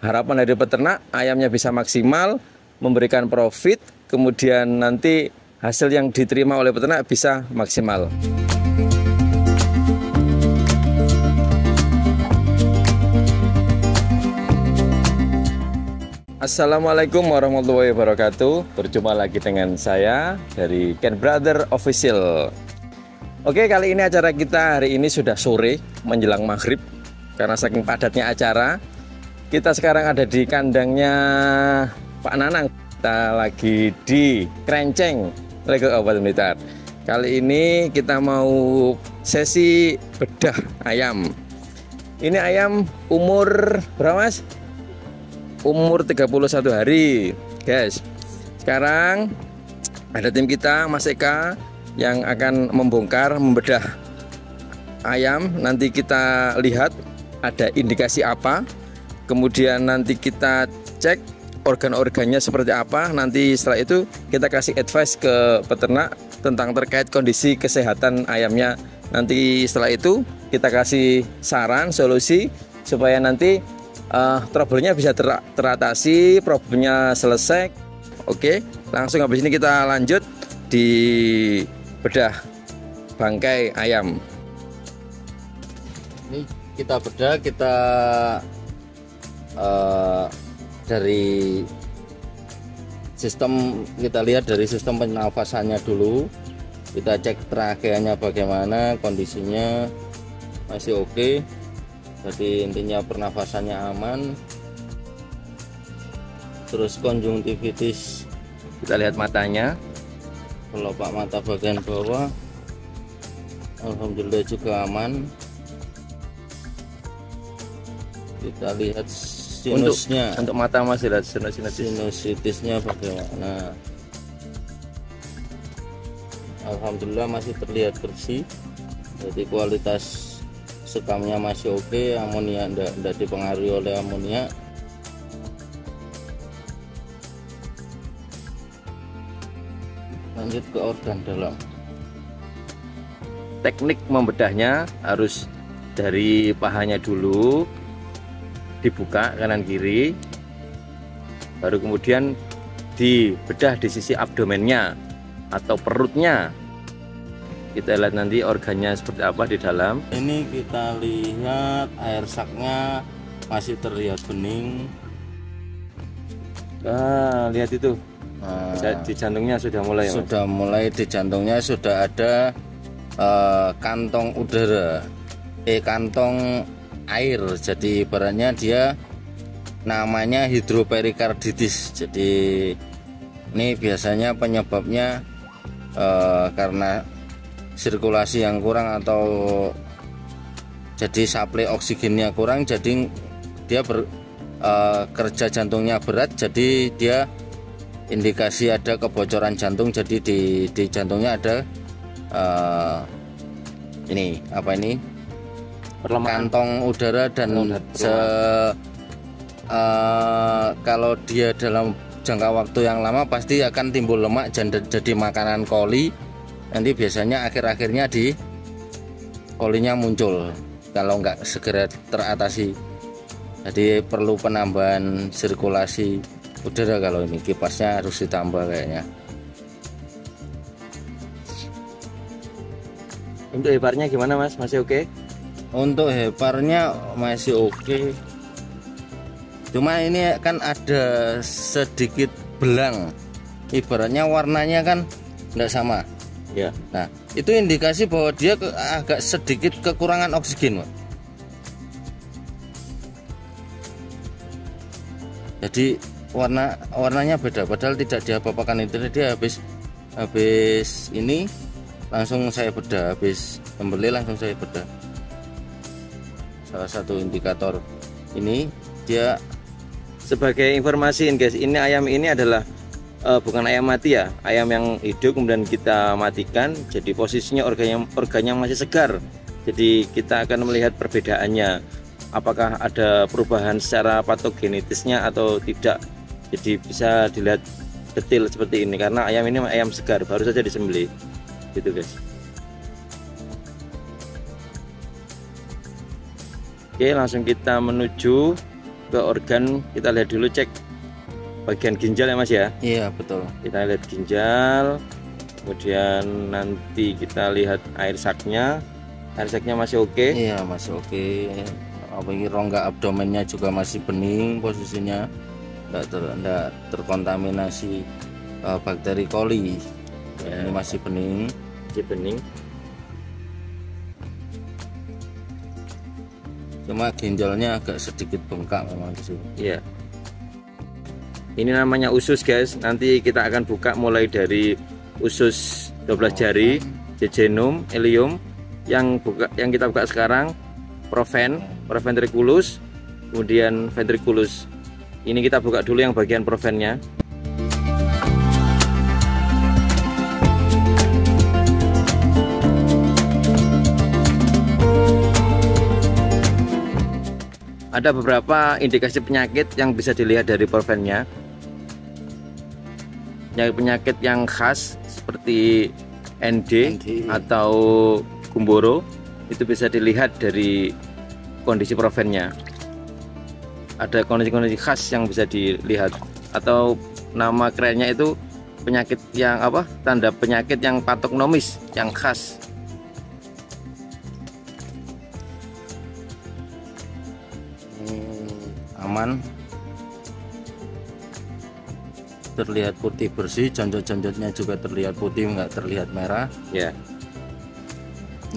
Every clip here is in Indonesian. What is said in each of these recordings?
harapan dari peternak ayamnya bisa maksimal, memberikan profit, kemudian nanti hasil yang diterima oleh peternak bisa maksimal. Assalamualaikum warahmatullahi wabarakatuh. Berjumpa lagi dengan saya dari Ken Brother Official. Oke, kali ini acara kita hari ini sudah sore menjelang maghrib. Karena saking padatnya acara, kita sekarang ada di kandangnya Pak Nanang. Kita lagi di Krenceng, Legok Kabupaten Blitar. Kali ini kita mau sesi bedah ayam. Ini ayam umur berapa, Mas? Umur 31 hari, guys. Sekarang ada tim kita, Mas Eka, yang akan membongkar, membedah ayam. Nanti kita lihat ada indikasi apa, kemudian nanti kita cek organ-organnya seperti apa. Nanti setelah itu kita kasih advice ke peternak tentang terkait kondisi kesehatan ayamnya. Nanti setelah itu kita kasih saran, solusi supaya nanti trouble-nya bisa teratasi, problemnya selesai. Oke, langsung habis ini kita lanjut di bedah bangkai ayam. Ini kita bedah, kita dari sistem, kita lihat dari sistem pernafasannya dulu. Kita cek trakeanya bagaimana, kondisinya masih oke. Jadi intinya pernafasannya aman. Terus konjungtivitis, kita lihat matanya, kelopak mata bagian bawah alhamdulillah juga aman. Kita lihat sinusnya, untuk mata masih lihat sinusitisnya bagaimana. Alhamdulillah masih terlihat bersih. Jadi kualitas sekamnya masih oke, amonia tidak dipengaruhi oleh amonia. Lanjut ke organ dalam. Teknik membedahnya harus dari pahanya dulu, dibuka kanan kiri, baru kemudian dibedah di sisi abdomennya atau perutnya. Kita lihat nanti organnya seperti apa di dalam. Ini kita lihat air saknya masih terlihat bening. Lihat itu. Di jantungnya sudah mulai. Sudah mulai di jantungnya sudah ada kantong udara, kantong air. Jadi ibaratnya dia namanya hidroperikarditis. Jadi ini biasanya penyebabnya karena sirkulasi yang kurang atau jadi suplai oksigennya kurang, jadi dia kerja jantungnya berat, jadi dia indikasi ada kebocoran jantung. Jadi di jantungnya ada ini apa ini kantong udara dan kalau dia dalam jangka waktu yang lama pasti akan timbul lemak jadi makanan koli. Nanti biasanya akhir-akhirnya di kolinya muncul kalau nggak segera teratasi. Jadi perlu penambahan sirkulasi udara. Kalau ini kipasnya harus ditambah kayaknya. Untuk heparnya gimana, Mas? Masih oke? Untuk heparnya masih oke. Cuma ini kan ada sedikit belang. Ibaratnya warnanya kan nggak sama. Ya. Nah, itu indikasi bahwa dia agak sedikit kekurangan oksigen, Pak. Jadi warnanya beda, padahal tidak diapa-apakan. Itu dia habis ini langsung saya bedah, habis membeli langsung saya bedah. Salah satu indikator ini dia. Sebagai informasi, guys, ini ayam ini adalah bukan ayam mati ya, ayam yang hidup kemudian kita matikan. Jadi posisinya organnya masih segar. Jadi kita akan melihat perbedaannya, apakah ada perubahan secara patogenetisnya atau tidak. Jadi bisa dilihat detail seperti ini karena ayam ini ayam segar, baru saja disembelih gitu, guys. Oke, langsung kita menuju ke organ, kita lihat dulu, cek bagian ginjal ya Mas ya. Iya betul. Kita lihat ginjal, kemudian nanti kita lihat air saknya. Air saknya masih oke. Iya masih oke. Apa ini, rongga abdomennya juga masih bening posisinya, enggak terkontaminasi bakteri coli. Ya. Ini masih bening. Masih bening. Cuma ginjalnya agak sedikit bengkak memang di sini. Iya. Ini namanya usus guys. Nanti kita akan buka mulai dari usus 12 jari, jejunum, ileum. Yang kita buka sekarang proventriculus, kemudian ventriculus. Ini kita buka dulu yang bagian provennya. Ada beberapa indikasi penyakit yang bisa dilihat dari provennya. Penyakit yang khas seperti ND atau Gumboro itu bisa dilihat dari kondisi provennya. Ada kondisi-kondisi khas yang bisa dilihat, atau nama kerennya itu penyakit yang apa? Tanda penyakit yang patognomis yang khas. Aman, terlihat putih bersih, jonjot-jonjotnya juga terlihat putih, nggak terlihat merah ya.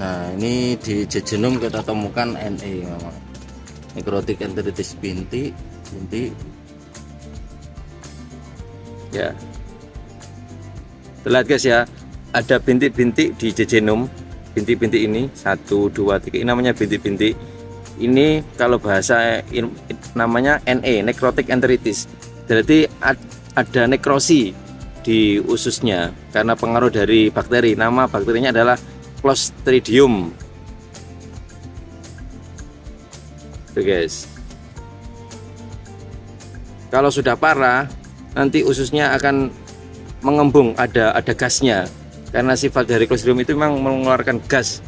Nah ini di jejunum kita temukan NE, necrotic enteritis binti Ya, lihat guys ya, ada bintik-bintik di jejunum. Bintik-bintik ini 1, 2, 3, ini namanya bintik-bintik. Ini kalau bahasa namanya NE, necrotic enteritis. Berarti ada nekrosi di ususnya karena pengaruh dari bakteri. Nama bakterinya adalah Clostridium. Tuh guys. Kalau sudah parah, nanti ususnya akan mengembung, ada gasnya. Karena sifat dari Clostridium itu memang mengeluarkan gas.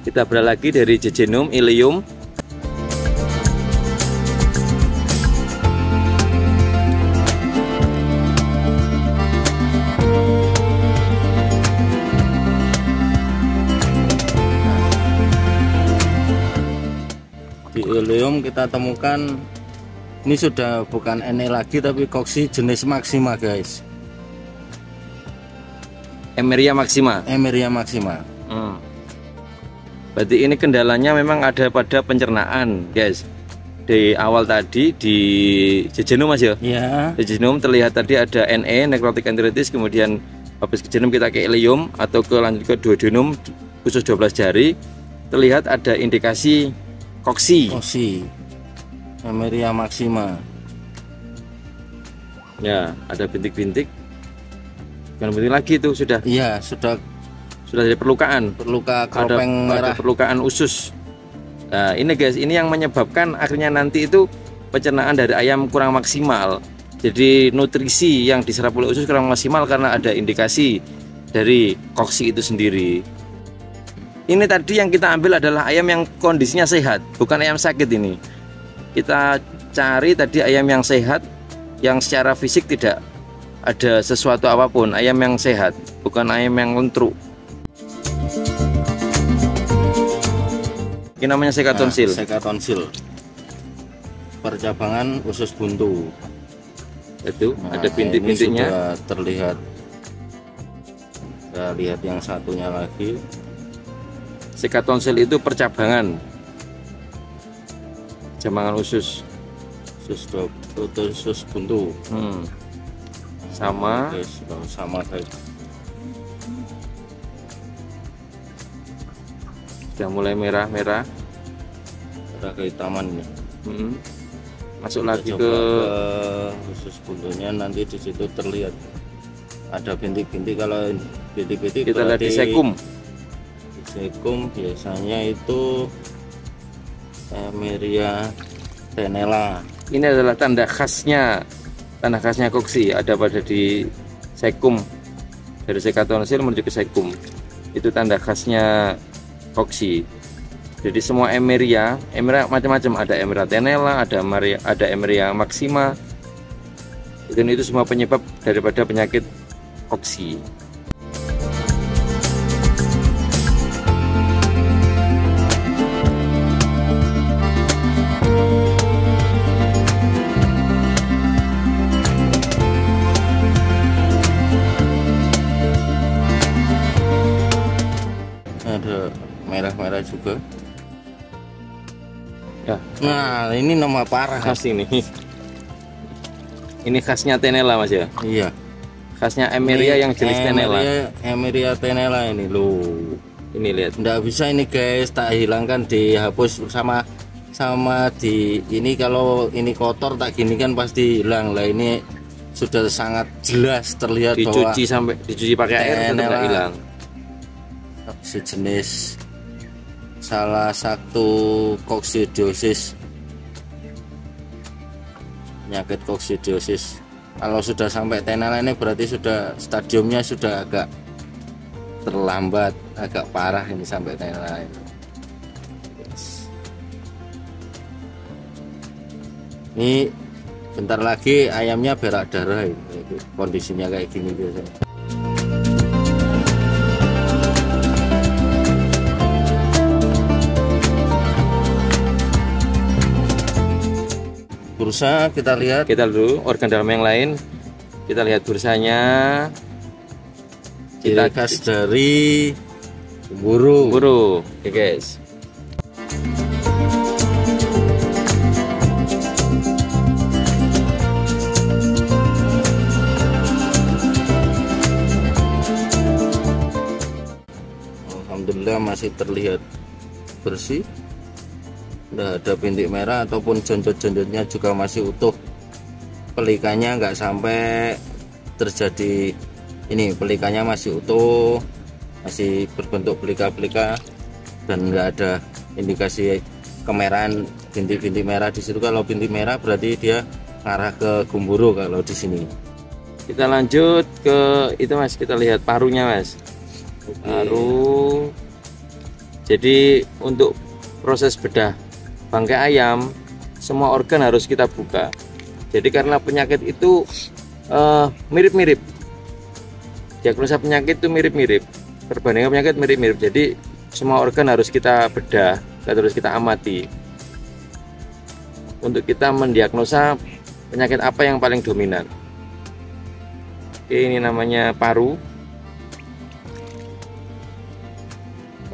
Kita bedah lagi dari jejunum, ileum. Di ileum kita temukan ini sudah bukan NE lagi tapi koksi jenis Maxima guys. Emeria maxima. Emeria maxima. Berarti ini kendalanya memang ada pada pencernaan guys. Di awal tadi di jejunum Mas ya? Iya. Di jejunum terlihat tadi ada NE, necrotic enteritis, kemudian habis jejunum kita ke ileum atau lanjut ke duodenum, usus 12 jari. Terlihat ada indikasi koksi. Emeria maxima. Ya, ada bintik-bintik. Bukan bintik lagi itu sudah. Iya, sudah dari perlukaan. Perluka keropeng merah. Ada perlukaan usus. Nah, ini guys, ini yang menyebabkan akhirnya nanti itu pencernaan dari ayam kurang maksimal. Jadi nutrisi yang diserap oleh usus kurang maksimal karena ada indikasi dari koksi itu sendiri. Ini tadi yang kita ambil adalah ayam yang kondisinya sehat, bukan ayam sakit ini. Kita cari tadi ayam yang sehat, yang secara fisik tidak ada sesuatu apapun, ayam yang sehat, bukan ayam yang lentruk. Ini namanya sekatonsil. Sekatonsil. Percabangan usus buntu. Itu ada bintik-bintiknya. Sudah terlihat. Kita lihat yang satunya lagi. Sekatonsil itu percabangan. Percabangan usus. Usus buntu. Sama. Sama guys. Sudah mulai merah-merah. Ada kehitaman nih. Masuk lagi ke usus buntunya, nanti di situ terlihat ada bintik-bintik. Kalau bintik-bintik kita lihat di sekum. Di sekum biasanya itu Emeria tenella. Ini adalah tanda khasnya koksi, ada pada di sekum. Dari sekatonsil menuju ke sekum. Itu tanda khasnya koksi. Jadi semua Emeria macam-macam, ada Emeria tenella, ada Emeria maxima. Dan itu semua penyebab daripada penyakit koksi. Ada merah-merah juga. Ya. Nah, ini nama parah. Khas ini. Ini khasnya tenella Mas ya? Iya. Khasnya Emeria yang jenis tenella. Emeria tenella ini loh. Ini lihat. Nggak bisa ini guys, tak hilangkan, dihapus sama di ini. Kalau ini kotor tak gini kan pasti hilang lah. Ini sudah sangat jelas terlihat Dicuci bahwa sampai dicuci pakai air tetap nggak hilang. Sejenis salah satu koksidiosis, penyakit koksidiosis. Kalau sudah sampai tenella ini berarti sudah stadiumnya sudah agak terlambat, agak parah ini sampai tenella ini. Ini bentar lagi ayamnya berak darah ini. Kondisinya kayak gini biasanya. Bursa kita lihat. Kita dulu organ dalam yang lain. Kita lihat bursanya. Ciri khas dari buru. Oke guys. Alhamdulillah masih terlihat bersih. Udah ada bintik merah ataupun jonjot-jonjotnya juga masih utuh. Pelikannya nggak sampai terjadi ini, pelikannya masih utuh, masih berbentuk pelika-pelika dan nggak ada indikasi kemerahan bintik-bintik merah di situ. Kalau bintik merah berarti dia ngarah ke gumburu kalau di sini. Kita lanjut ke itu Mas, kita lihat parunya Mas. Paru. Jadi untuk proses bedah bangkai ayam, semua organ harus kita buka. Jadi karena penyakit itu mirip-mirip, diagnosa penyakit itu mirip-mirip, perbandingan penyakit mirip-mirip. Jadi semua organ harus kita bedah, harus kita amati untuk kita mendiagnosa penyakit apa yang paling dominan. Oke, ini namanya paru.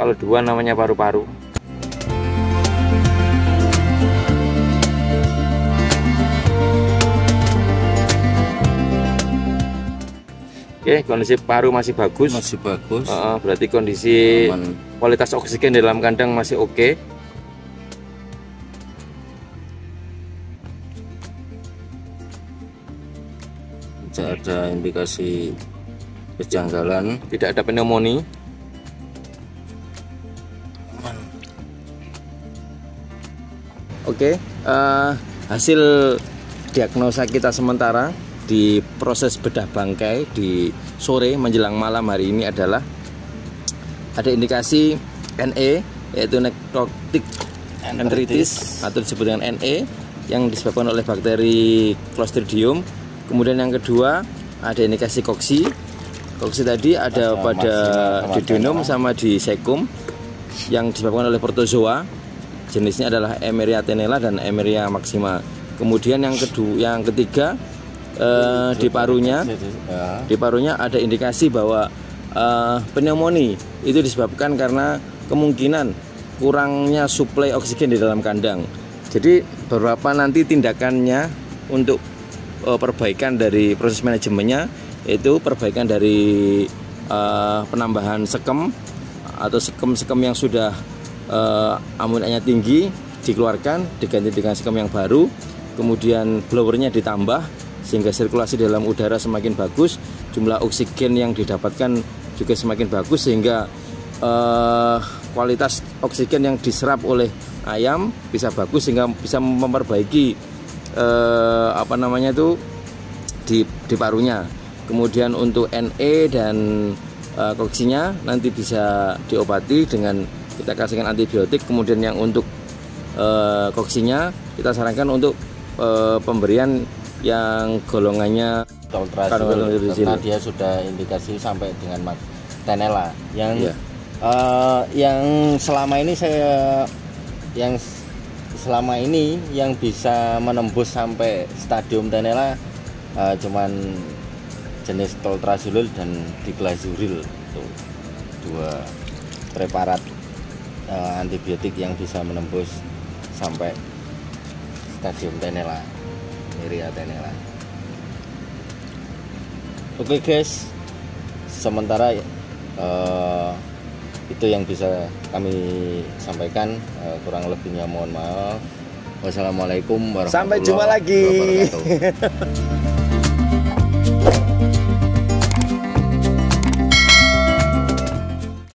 Kalau dua namanya paru-paru. Oke, kondisi paru masih bagus. Masih bagus. Berarti kondisi aman. Kualitas oksigen di dalam kandang masih oke. Tidak ada indikasi kejanggalan. Tidak ada pneumonia. Oke, hasil diagnosa kita sementara di proses bedah bangkai di sore menjelang malam hari ini adalah ada indikasi NE, yaitu necrotic enteritis atau disebut dengan NE yang disebabkan oleh bakteri Clostridium. Kemudian yang kedua ada indikasi koksi. Koksi tadi ada pada Didunum sama di Secum yang disebabkan oleh protozoa. Jenisnya adalah Emeria tenella dan Emeria maxima. Kemudian yang ketiga di parunya ada indikasi bahwa pneumonia itu disebabkan karena kemungkinan kurangnya suplai oksigen di dalam kandang. Jadi beberapa nanti tindakannya untuk perbaikan dari proses manajemennya, yaitu perbaikan dari penambahan sekem atau sekem yang sudah amoniaknya tinggi dikeluarkan, diganti dengan sekem yang baru. Kemudian blowernya ditambah sehingga sirkulasi dalam udara semakin bagus, jumlah oksigen yang didapatkan juga semakin bagus, sehingga kualitas oksigen yang diserap oleh ayam bisa bagus sehingga bisa memperbaiki di parunya. Kemudian untuk NE dan koksinya nanti bisa diobati dengan kita kasihkan antibiotik. Kemudian yang untuk koksinya kita sarankan untuk pemberian yang golongannya Toltrazil, karena dia sudah indikasi sampai dengan tenela yang yang selama ini yang bisa menembus sampai stadium tenela cuman jenis toltrazolil dan diglazuril, itu dua preparat antibiotik yang bisa menembus sampai stadium tenela, Neria tenela. Oke guys, sementara itu yang bisa kami sampaikan, kurang lebihnya mohon maaf. Wassalamualaikum warahmatullahi wabarakatuh. Sampai jumpa lagi.